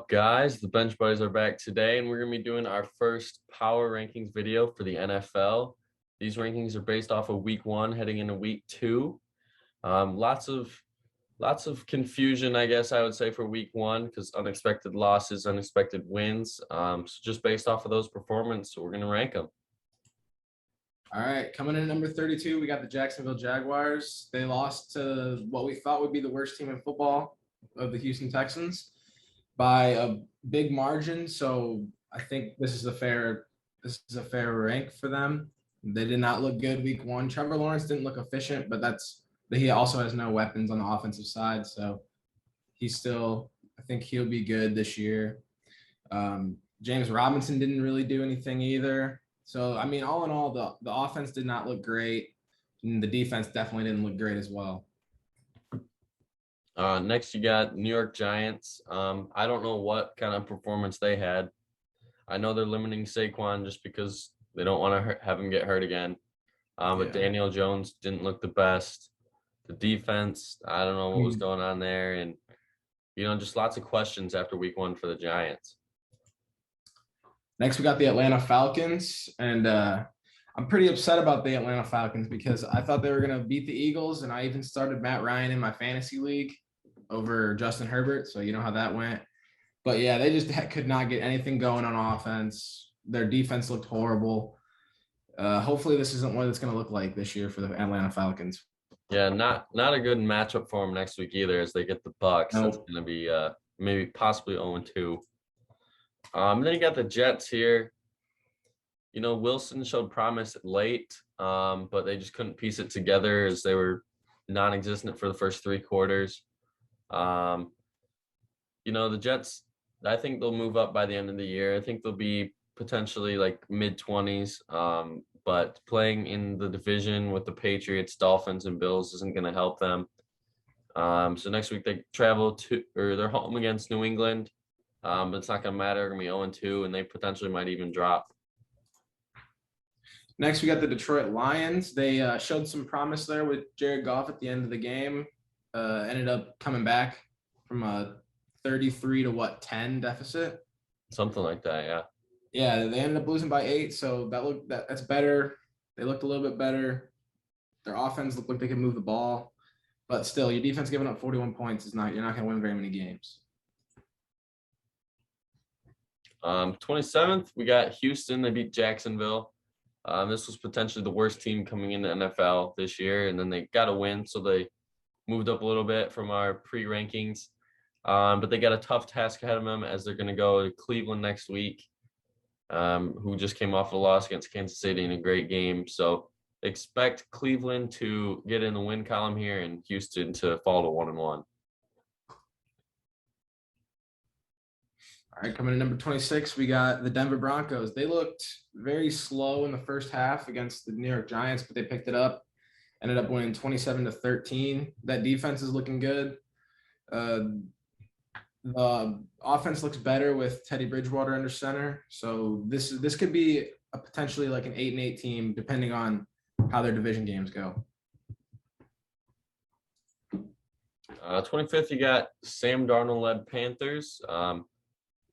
up, guys? The Bench Buddies are back today, and we're going to be doing our first power rankings video for the NFL. These rankings are based off of week 1 heading into week 2. Lots of confusion, I guess I would say, for week 1 because unexpected losses, unexpected wins. So just based off of those performances, we're going to rank them. All right, coming in at number 32, we got the Jacksonville Jaguars. They lost to what we thought would be the worst team in football, of the Houston Texans, by a big margin. So I think this is a fair rank for them. They did not look good week 1. Trevor Lawrence didn't look efficient, but he also has no weapons on the offensive side. So I think he'll be good this year. James Robinson didn't really do anything either. So, I mean, all in all, the offense did not look great, and the defense definitely didn't look great as well. Next, you got New York Giants. I don't know what kind of performance they had. I know they're limiting Saquon just because they don't want to have him get hurt again. But Daniel Jones didn't look the best. The defense, I don't know what was going on there. And, just lots of questions after week 1 for the Giants. Next, we got the Atlanta Falcons, and I'm pretty upset about the Atlanta Falcons because I thought they were going to beat the Eagles, and I even started Matt Ryan in my fantasy league over Justin Herbert, so you know how that went. But, yeah, they just could not get anything going on offense. Their defense looked horrible. Hopefully this isn't what it's going to look like this year for the Atlanta Falcons. Yeah, not a good matchup for them next week either as they get the Bucs. Nope. That's going to be maybe possibly 0-2. Then you got the Jets here. Wilson showed promise late, but they just couldn't piece it together as they were non-existent for the first 3 quarters. The Jets, I think they'll move up by the end of the year. I think they'll be potentially like mid-20s, but playing in the division with the Patriots, Dolphins, and Bills isn't going to help them. So next week they they're home against New England. But it's not going to matter. They're going to be 0-2, and they potentially might even drop. Next, we got the Detroit Lions. They showed some promise there with Jared Goff at the end of the game. Ended up coming back from a 33-10 deficit. Something like that, yeah. Yeah, they ended up losing by 8, so that's better. They looked a little bit better. Their offense looked like they could move the ball, but still, your defense giving up 41 points you're not going to win very many games. 27th, we got Houston. They beat Jacksonville. This was potentially the worst team coming into NFL this year, and then they got a win, so they moved up a little bit from our pre-rankings. But they got a tough task ahead of them as they're going to go to Cleveland next week, who just came off a loss against Kansas City in a great game. So expect Cleveland to get in the win column here and Houston to fall to 1-1. All right, coming to number 26, we got the Denver Broncos. They looked very slow in the first half against the New York Giants, but they picked it up, ended up winning 27-13. That defense is looking good. The offense looks better with Teddy Bridgewater under center. So this could be a potentially like an 8-8 team, depending on how their division games go. 25th, you got Sam Darnold-led Panthers.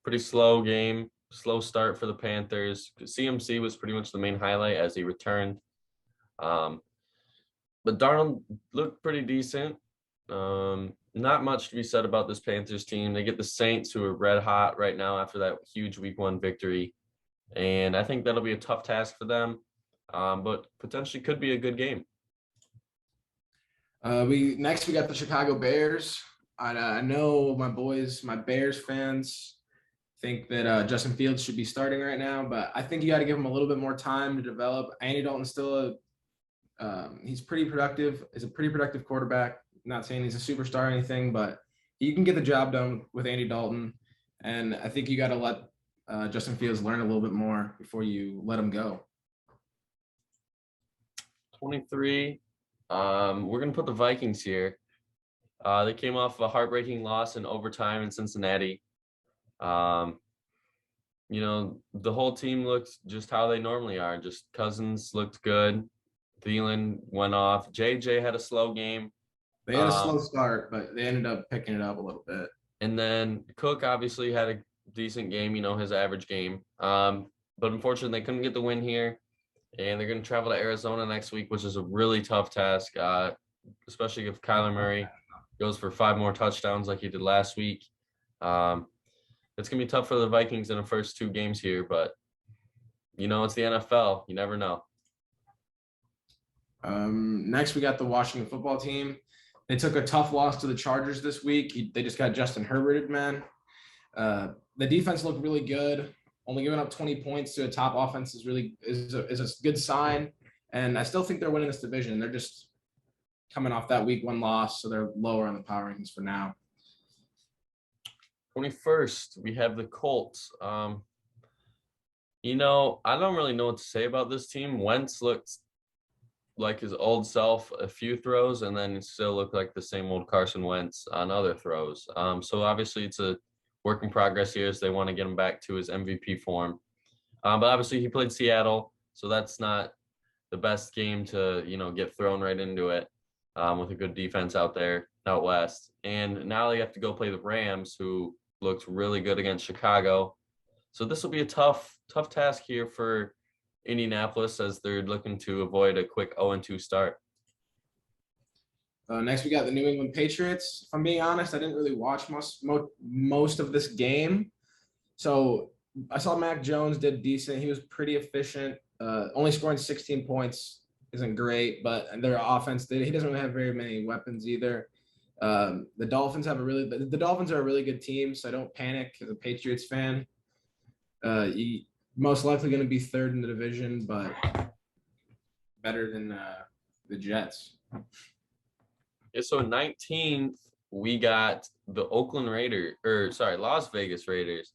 Pretty slow game, slow start for the Panthers. CMC was pretty much the main highlight as he returned. But Darnold looked pretty decent. Not much to be said about this Panthers team. They get the Saints, who are red hot right now after that huge week 1 victory. And I think that'll be a tough task for them, but potentially could be a good game. We got the Chicago Bears. I know my Bears fans think that Justin Fields should be starting right now, but I think you got to give him a little bit more time to develop. Andy Dalton's still he's pretty productive. He's a pretty productive quarterback. Not saying he's a superstar or anything, but he can get the job done with Andy Dalton. And I think you got to let Justin Fields learn a little bit more before you let him go. 23. We're going to put the Vikings here. They came off a heartbreaking loss in overtime in Cincinnati. The whole team looked just how they normally are. Just Cousins looked good. Thielen went off. JJ had a slow game. They had a slow start, but they ended up picking it up a little bit. And then Cook obviously had a decent game, his average game. But unfortunately, they couldn't get the win here. And they're going to travel to Arizona next week, which is a really tough task, especially if Kyler Murray goes for 5 more touchdowns like he did last week. It's going to be tough for the Vikings in the first 2 games here, but, it's the NFL. You never know. Next, we got the Washington football team. They took a tough loss to the Chargers this week. They just got Justin Herbert, man. The defense looked really good. Only giving up 20 points to a top offense is a good sign. And I still think they're winning this division. They're just coming off that week 1 loss, so they're lower on the power rankings for now. 21st, we have the Colts. I don't really know what to say about this team. Wentz looked like his old self a few throws, and then it still looked like the same old Carson Wentz on other throws. So obviously it's a work in progress here as they want to get him back to his MVP form. But obviously he played Seattle, so that's not the best game to, get thrown right into it with a good defense out west. And now they have to go play the Rams, who looked really good against Chicago. So this will be a tough task here for Indianapolis as they're looking to avoid a quick 0-2 start. Next, we got the New England Patriots. If I'm being honest, I didn't really watch most of this game. So I saw Mac Jones did decent. He was pretty efficient. Only scoring 16 points isn't great, but their offense, he doesn't really have very many weapons either. The Dolphins are a really good team, so I don't panic as a Patriots fan. Most likely going to be 3rd in the division, but better than the Jets. Yeah, so 19th, we got the Las Vegas Raiders.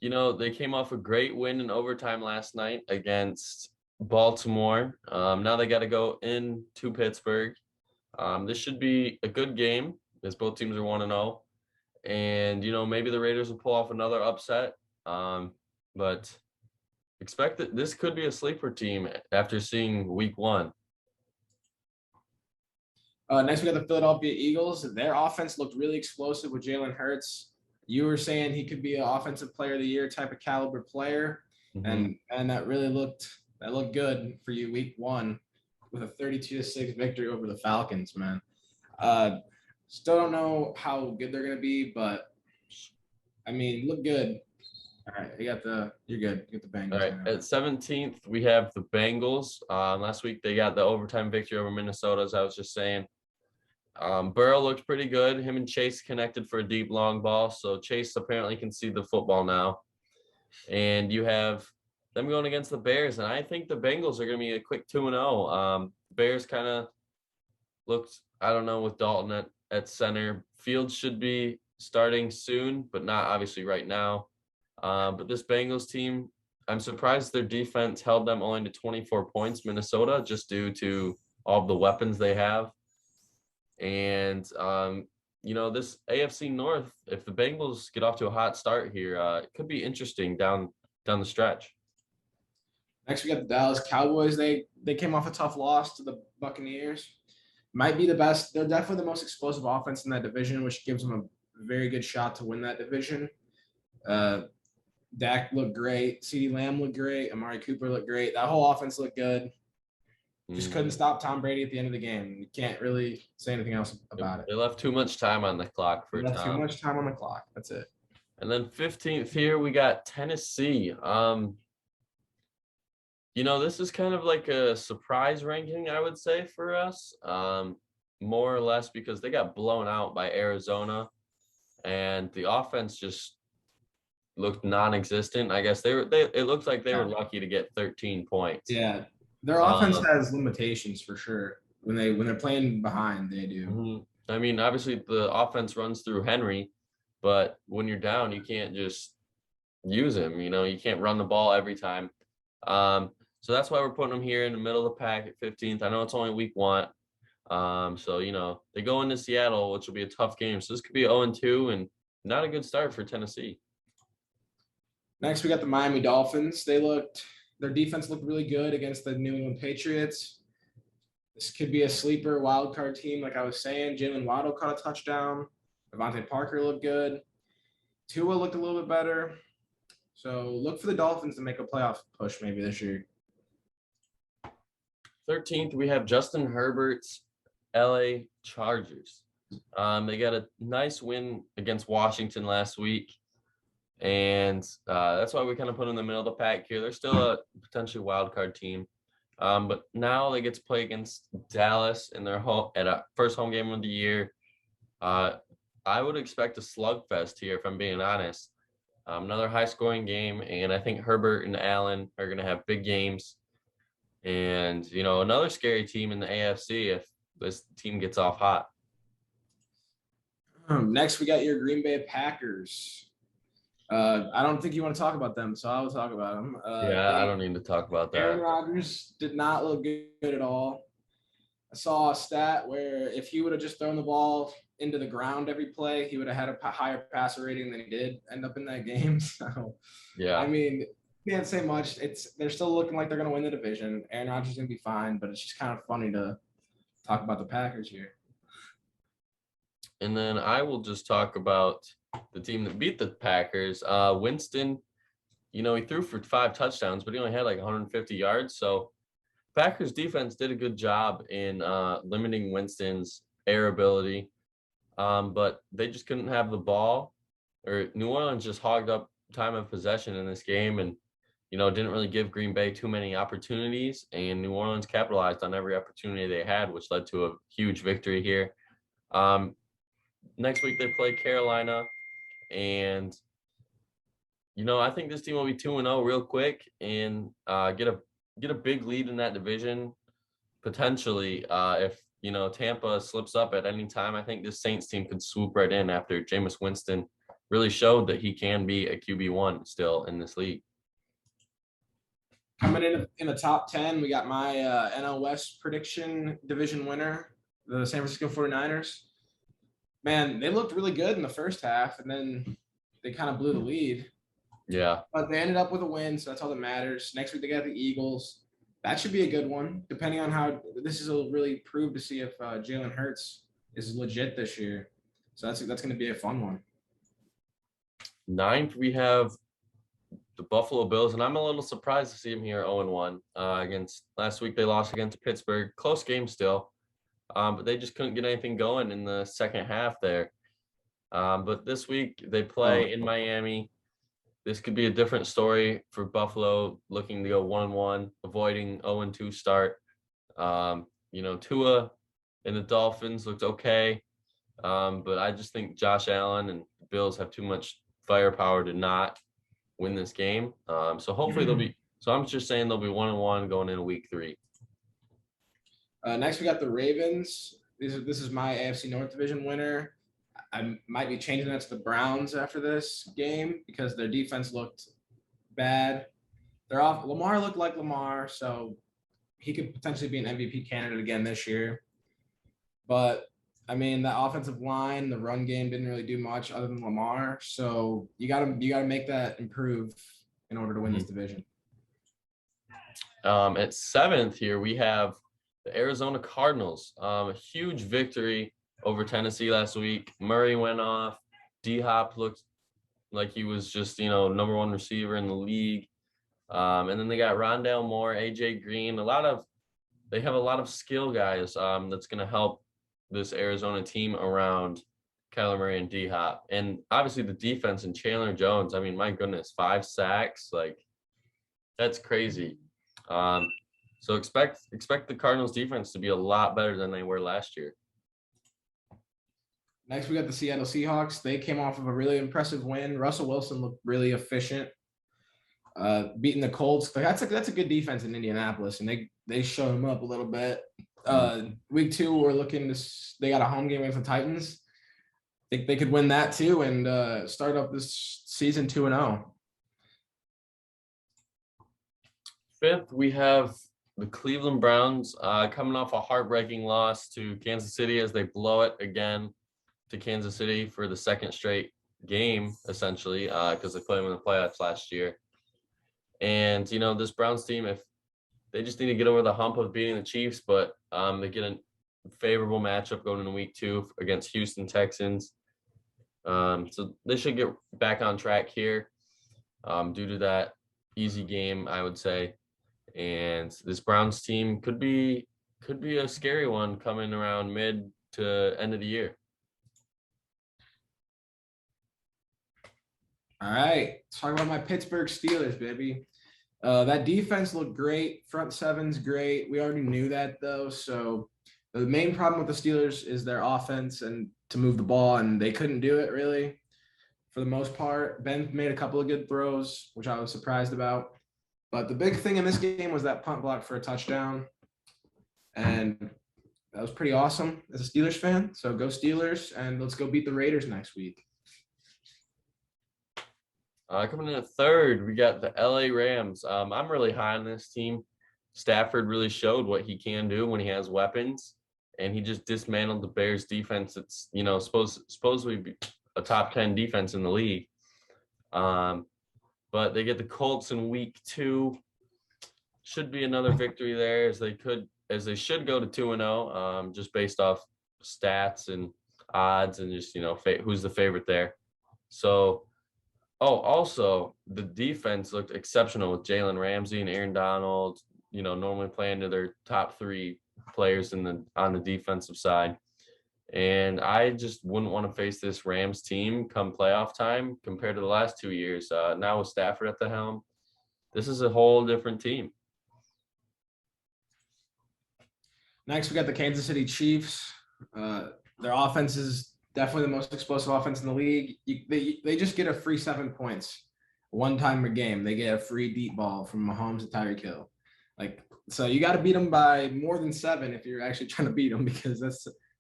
They came off a great win in overtime last night against Baltimore. Now they got to go into Pittsburgh. This should be a good game as both teams are 1-0. And, maybe the Raiders will pull off another upset. But expect that this could be a sleeper team after seeing week 1. Next, we got the Philadelphia Eagles. Their offense looked really explosive with Jalen Hurts. You were saying he could be an offensive player of the year type of caliber player. Mm-hmm. And that really looked good for you week 1 with a 32-6 victory over the Falcons, man. Still don't know how good they're going to be, but look good. All right, you're good. You get the Bengals. All right, at 17th, we have the Bengals. Last week, they got the overtime victory over Minnesota, as I was just saying. Burrow looked pretty good. Him and Chase connected for a deep, long ball. So Chase apparently can see the football now. And you have them going against the Bears. And I think the Bengals are going to be a quick 2-0. Bears kind of looked, I don't know, with Dalton at center. Fields should be starting soon, but not obviously right now. But this Bengals team, I'm surprised their defense held them only to 24 points, Minnesota, just due to all of the weapons they have. And, this AFC North, if the Bengals get off to a hot start here, it could be interesting down the stretch. Next, we got the Dallas Cowboys. They came off a tough loss to the Buccaneers. Might be the best. They're definitely the most explosive offense in that division, which gives them a very good shot to win that division. Dak looked great. CeeDee Lamb looked great. Amari Cooper looked great. That whole offense looked good. Just couldn't stop Tom Brady at the end of the game. You can't really say anything else about it. They left too much time on the clock for Tom. Too much time on the clock. That's it. And then 15th here, we got Tennessee. This is kind of like a surprise ranking, I would say, for us. More or less because they got blown out by Arizona. And the offense just looked non-existent. I guess it looked like they were lucky to get 13 points. Yeah. Their offense has limitations for sure. When they're playing behind, they do. Mm-hmm. Obviously the offense runs through Henry, but when you're down, you can't just use him. You can't run the ball every time. So that's why we're putting them here in the middle of the pack at 15th. I know it's only week 1. So they go into Seattle, which will be a tough game. So this could be 0-2 and not a good start for Tennessee. Next, we got the Miami Dolphins. Their defense looked really good against the New England Patriots. This could be a sleeper wild card team, like I was saying. Jalen Waddle caught a touchdown. Devontae Parker looked good. Tua looked a little bit better. So look for the Dolphins to make a playoff push maybe this year. 13th, we have Justin Herbert's LA Chargers. They got a nice win against Washington last week. And that's why we kind of put them in the middle of the pack here. They're still a potentially wild card team. But now they get to play against Dallas in their home at a first home game of the year. I would expect a slugfest here, if I'm being honest. Another high-scoring game, and I think Herbert and Allen are going to have big games. And, another scary team in the AFC if this team gets off hot. Next, we got your Green Bay Packers. I don't think you want to talk about them, so I will talk about them. I don't need to talk about that. Aaron Rodgers did not look good at all. I saw a stat where if he would have just thrown the ball into the ground every play, he would have had a higher passer rating than he did end up in that game. So, yeah, I mean, can't say much. They're still looking like they're going to win the division. Aaron Rodgers is going to be fine, but it's just kind of funny to talk about the Packers here. And then I will just talk about the team that beat the Packers. Winston, he threw for 5 touchdowns, but he only had like 150 yards. So Packers defense did a good job in limiting Winston's air ability. But they just couldn't have the ball, or New Orleans just hogged up time of possession in this game and, didn't really give Green Bay too many opportunities, and New Orleans capitalized on every opportunity they had, which led to a huge victory here. Next week they play Carolina, and, I think this team will be 2-0 real quick and get a big lead in that division, potentially, if Tampa slips up at any time. I think this Saints team could swoop right in after Jameis Winston really showed that he can be a QB1 still in this league. Coming in the top 10, we got my NL West prediction division winner, the San Francisco 49ers. Man, they looked really good in the first half, and then they kind of blew the lead. Yeah. But they ended up with a win, so that's all that matters. Next week, they got the Eagles. That should be a good one, depending on how this is really prove to see if Jalen Hurts is legit this year. So that's going to be a fun one. 9th, we have the Buffalo Bills, and I'm a little surprised to see them here 0-1 against last week. They lost against Pittsburgh, close game still, but they just couldn't get anything going in the second half there. But this week they play in Miami. This could be a different story for Buffalo, looking to go 1-1, avoiding 0-2 start. Tua and the Dolphins looked okay, but I just think Josh Allen and the Bills have too much firepower to not win this game. So hopefully they'll be. So I'm just saying they'll be 1-1 going into week 3. Next, we got the Ravens. This is my AFC North Division winner. I might be changing that to the Browns after this game because their defense looked bad. They're off. Lamar looked like Lamar, so he could potentially be an MVP candidate again this year. But I mean, the offensive line, the run game didn't really do much other than Lamar. So you gotta make that improve in order to win this division. At 7th here, we have the Arizona Cardinals. A huge victory over Tennessee last week. Murray went off. D-Hop looked like he was just, number 1 receiver in the league. And then they got Rondale Moore, AJ Green. They have a lot of skill guys that's going to help this Arizona team around Kyler Murray and D-Hop. And obviously the defense and Chandler Jones, I mean, my goodness, 5 sacks. Like, that's crazy. So expect the Cardinals defense to be a lot better than they were last year. Next, we got the Seattle Seahawks. They came off of a really impressive win. Russell Wilson looked really efficient, beating the Colts. That's a good defense in Indianapolis, and they showed them up a little bit. Week 2, we're looking to. They got a home game against the Titans. I think they could win that too and start up this season 2-0. 5th, we have the Cleveland Browns coming off a heartbreaking loss to Kansas City as they blow it again to Kansas City for the 2nd straight game, essentially, because they played them in the playoffs last year. And, this Browns team, if they just need to get over the hump of beating the Chiefs, but they get a favorable matchup going into week 2 against Houston Texans. So they should get back on track here due to that easy game, I would say. And this Browns team could be a scary one coming around mid to end of the year. All right, let's talk about my Pittsburgh Steelers, baby. That defense looked great. Front seven's great. We already knew that, though. So the main problem with the Steelers is their offense and to move the ball, and they couldn't do it really for the most part. Ben made a couple of good throws, which I was surprised about. But the big thing in this game was that punt block for a touchdown. And that was pretty awesome as a Steelers fan. So go Steelers, and let's go beat the Raiders next week. Coming in at third, we got the LA Rams. I'm really high on this team. Stafford really showed what he can do when he has weapons, and he just dismantled the Bears defense. It's, supposedly be a top 10 defense in the league. But they get the Colts in week 2. Should be another victory there as they should go to 2-0, just based off stats and odds and just, who's the favorite there. So, also the defense looked exceptional with Jalen Ramsey and Aaron Donald, normally playing to their top 3 players on the defensive side. And I just wouldn't want to face this Rams team come playoff time compared to the last 2 years. Now with Stafford at the helm, this is a whole different team. Next, we got the Kansas City Chiefs. Their offense is definitely the most explosive offense in the league. They just get a free 7 points one time a game. They get a free deep ball from Mahomes and Tyreek Hill. So you got to beat them by more than 7 if you're actually trying to beat them, because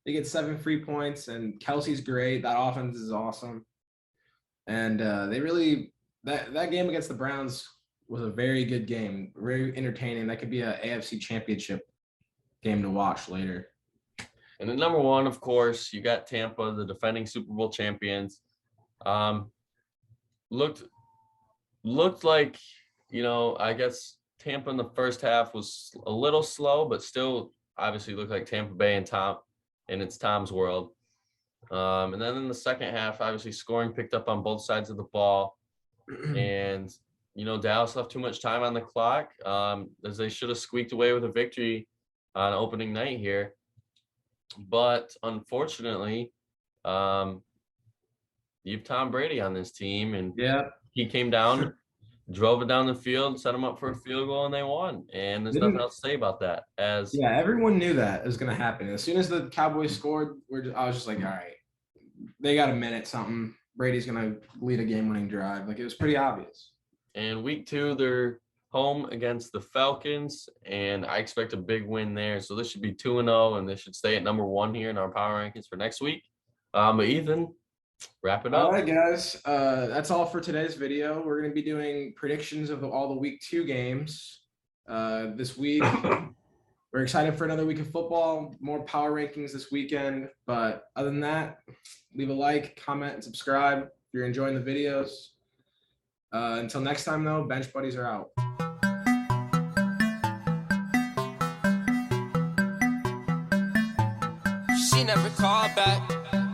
they get 7 free points, and Kelsey's great. That offense is awesome. And they really that game against the Browns was a very good game, very entertaining. That could be an AFC Championship game to watch later. And then number 1, of course, you got Tampa, the defending Super Bowl champions. Looked like, I guess Tampa in the first half was a little slow, but still obviously looked like Tampa Bay and it's Tom's world. And then in the second half, obviously scoring picked up on both sides of the ball. And, Dallas left too much time on the clock, as they should have squeaked away with a victory on opening night here. But unfortunately, you have Tom Brady on this team, and he came down, drove it down the field, set them up for a field goal, and they won. And there's nothing else to say about that. Everyone knew that was going to happen. As soon as the Cowboys scored, I was just like, all right, they got a minute something. Brady's going to lead a game-winning drive. It was pretty obvious. And week 2, they're home against the Falcons, and I expect a big win there. So this should be 2-0, and they should stay at number 1 here in our power rankings for next week. But Ethan, wrap it up. All right, guys. That's all for today's video. We're going to be doing predictions of all the week 2 games this week. We're excited for another week of football, more power rankings this weekend. But other than that, leave a like, comment, and subscribe if you're enjoying the videos. Until next time, though, Bench Buddies are out. She never called back.